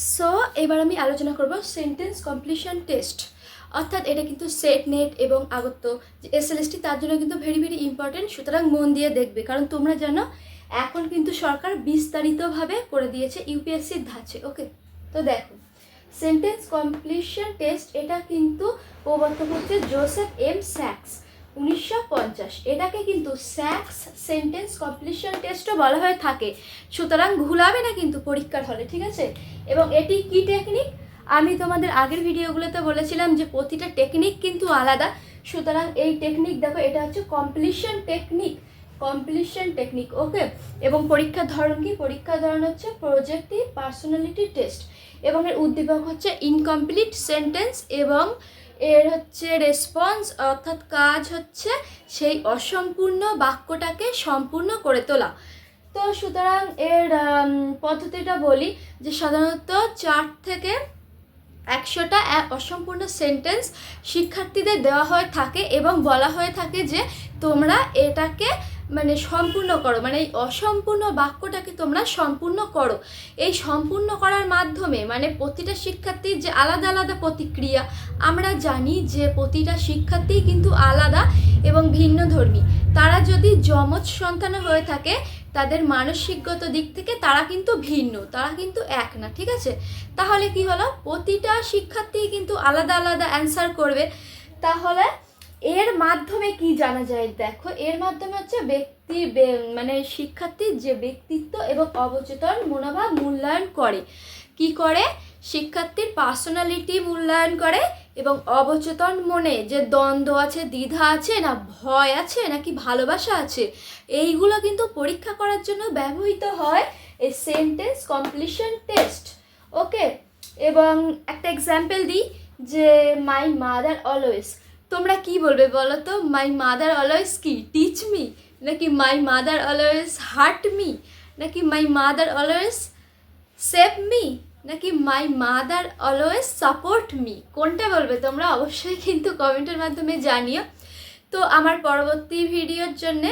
So এবার আমি আলোচনা করব সেন্টেন্স কমপ্লিশন টেস্ট, অর্থাৎ এটা কিন্তু সেট নেট এবং আগত্য যে এসএলএসটি তার জন্য কিন্তু ভেরি ভেরি ইম্পর্টেন্ট। সুতরাং মন দিয়ে দেখবে, কারণ তোমরা জানো এখন কিন্তু সরকার বিস্তারিতভাবে করে দিয়েছে ইউপিএসসির ধাঁচে। ওকে, তো দেখো সেন্টেন্স কমপ্লিশন টেস্ট এটা কিন্তু প্রবর্তক হচ্ছে জোসেফ এম স্যাক্স 1950। এটাকে কিন্তু স্যাক্স সেন্টেন্স কমপ্লিশন টেস্টও বলা হয়ে থাকে। সুতরাং ভুলাবে না কিন্তু পরীক্ষার হলে, ঠিক আছে? এবং এটি কি টেকনিক, আমি তোমাদের আগের ভিডিওগুলোতে বলেছিলাম যে প্রতিটা টেকনিক কিন্তু আলাদা। সুতরাং এই টেকনিক দেখো, এটা হচ্ছে কমপ্লিশন টেকনিক, কমপ্লিশন টেকনিক। ওকে, এবং পরীক্ষার ধরন কি? পরীক্ষার ধরন হচ্ছে প্রজেক্টিভ পার্সোনালিটি টেস্ট, এবং এর উদ্দীপক হচ্ছে ইনকমপ্লিট সেন্টেন্স, এবং এর হচ্ছে রেসপন্স অর্থাৎ কাজ হচ্ছে সেই অসম্পূর্ণ বাক্যটাকে সম্পূর্ণ করে তোলা। তো সুতরাং এর পদ্ধতিটা বলি যে সাধারণত 4 থেকে 100টা অসম্পূর্ণ সেন্টেন্স শিক্ষার্থীদের দেওয়া হয়ে থাকে এবং বলা হয়ে থাকে যে তোমরা এটাকে মানে সম্পূর্ণ করো, মানে এই অসম্পূর্ণ বাক্যটাকে তোমরা সম্পূর্ণ করো। এই সম্পূর্ণ করার মাধ্যমে মানে প্রতিটা শিক্ষার্থীর যে আলাদা আলাদা প্রতিক্রিয়া, আমরা জানি যে প্রতিটা শিক্ষার্থী কিন্তু আলাদা এবং ভিন্নধর্মী। তারা যদি যমজ সন্তান হয়ে থাকে তাদের মানসিকগত দিক থেকে তারা কিন্তু ভিন্ন, তারা কিন্তু এক না, ঠিক আছে? তাহলে কি হলো, প্রতিটা শিক্ষার্থী কিন্তু আলাদা আলাদা অ্যান্সার করবে। তাহলে এর মাধ্যমে কি জানা যায়? দেখো, এর মাধ্যমে হচ্ছে মানে শিক্ষার্থীর যে ব্যক্তিত্ব এবং অবচেতন মনোভাব মূল্যায়ন করে। কি করে? শিক্ষার্থীর পার্সোনালিটি মূল্যায়ন করে এবং অবচেতন মনে যে দ্বন্দ্ব আছে, দ্বিধা আছে, না ভয় আছে, নাকি ভালোবাসা আছে, এইগুলো কিন্তু পরীক্ষা করার জন্য ব্যবহৃত হয় এই সেন্টেন্স কমপ্লিশন টেস্ট। ওকে, এবং একটা এক্সাম্পল দিই যে মাই মাদার অলওয়েজ, তোমরা কি বলবে বলো তো? মাই মাদার অলওয়েজ কি টিচ মি, নাকি my mother always hurt me, নাকি my mother always save me, নাকি my mother always support me? কোনটা বলবে তোমরা? অবশ্যই কিন্তু কমেন্টের মাধ্যমে জানিও। তো আমার পরবর্তী ভিডিওর জন্যে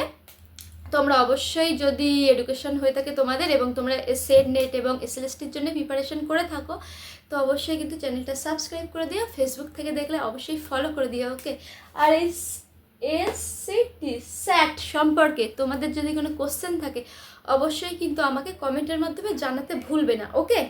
তোমরা অবশ্যই, যদি এডুকেশন হয়ে থাকে তোমাদের এবং তোমরা সেট নেট এবং এসএলএসটির জন্য প্রিপারেশন করে থাকো, তো অবশ্যই কিন্তু চ্যানেলটা সাবস্ক্রাইব করে দিও। ফেসবুক থেকে দেখলে অবশ্যই ফলো করে দিও। ওকে, আর এই এসসিটি স্যাট সম্পর্কে তোমাদের যদি কোনো কোশ্চেন থাকে অবশ্যই কিন্তু আমাকে কমেন্টের মাধ্যমে জানাতে ভুলবে না। ওকে।